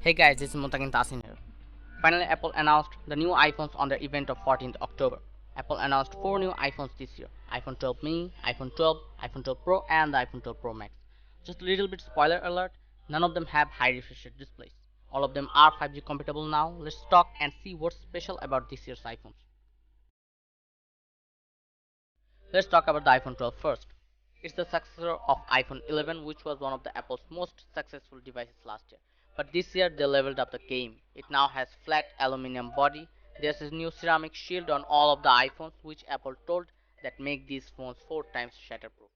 Hey guys, this is Mottaquin Tasin here. Finally, Apple announced the new iPhones on their event of 14th October. Apple announced 4 new iPhones this year: iPhone 12 mini, iPhone 12, iPhone 12 Pro, and the iPhone 12 Pro Max. Just a little bit spoiler alert, none of them have high refresh rate displays. All of them are 5G compatible now. Let's talk and see what's special about this year's iPhones. Let's talk about the iPhone 12 first. It's the successor of iPhone 11, which was one of the Apple's most successful devices last year. But this year they leveled up the game. It now has flat aluminum body. There's a new ceramic shield on all of the iPhones, which Apple told that make these phones 4 times shatterproof.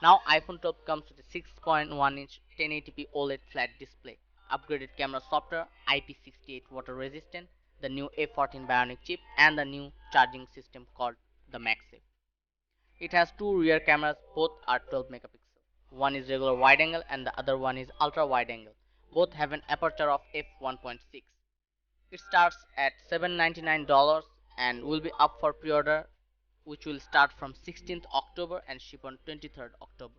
Now iPhone 12 comes with a 6.1-inch 1080p OLED flat display, upgraded camera software, IP68 water resistant, the new A14 Bionic chip, and the new charging system called the MagSafe. It has two rear cameras, both are 12 megapixels. One is regular wide angle and the other one is ultra wide angle. Both have an aperture of f1.6. It starts at $799 and will be up for pre-order, which will start from 16th October and ship on 23rd October.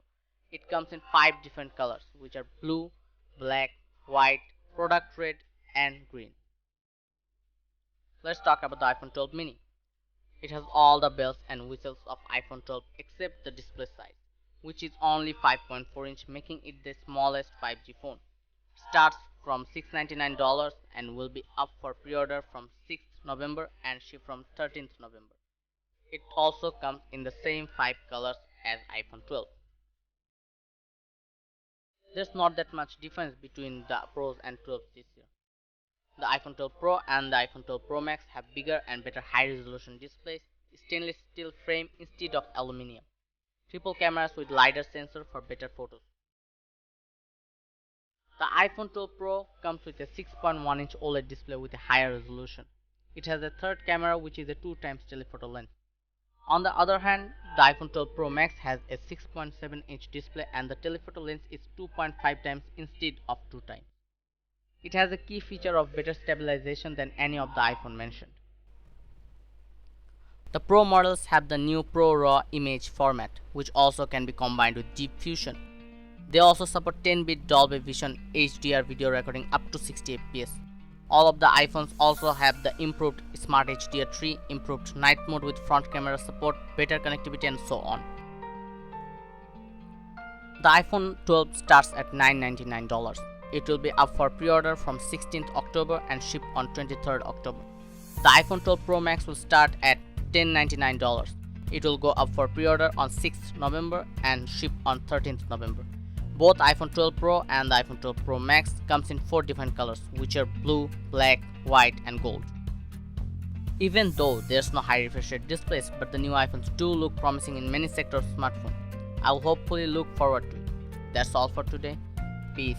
It comes in 5 different colors, which are blue, black, white, product red, and green. Let's talk about the iPhone 12 mini. It has all the bells and whistles of iPhone 12 except the display size, which is only 5.4-inch, making it the smallest 5G phone. Starts from $699 and will be up for pre-order from 6th November and ship from 13th November. It also comes in the same 5 colors as iPhone 12. There's not that much difference between the Pros and 12s this year. The iPhone 12 Pro and the iPhone 12 Pro Max have bigger and better high-resolution displays, stainless steel frame instead of aluminum, triple cameras with LiDAR sensor for better photos. The iPhone 12 Pro comes with a 6.1-inch OLED display with a higher resolution. It has a third camera which is a 2 times telephoto lens. On the other hand, the iPhone 12 Pro Max has a 6.7-inch display and the telephoto lens is 2.5 times instead of 2 times. It has a key feature of better stabilization than any of the iPhone mentioned. The Pro models have the new Pro RAW image format, which also can be combined with Deep Fusion. They also support 10-bit Dolby Vision HDR video recording up to 60 fps. All of the iPhones also have the improved Smart HDR 3, improved night mode with front camera support, better connectivity, and so on. The iPhone 12 starts at $999. It will be up for pre-order from 16th October and ship on 23rd October. The iPhone 12 Pro Max will start at $1099. It will go up for pre-order on 6th November and ship on 13th November. Both iPhone 12 Pro and the iPhone 12 Pro Max comes in 4 different colors, which are blue, black, white, and gold. Even though there's no high refresh rate displays, but the new iPhones do look promising in many sectors of smartphones. I'll hopefully look forward to it. That's all for today. Peace.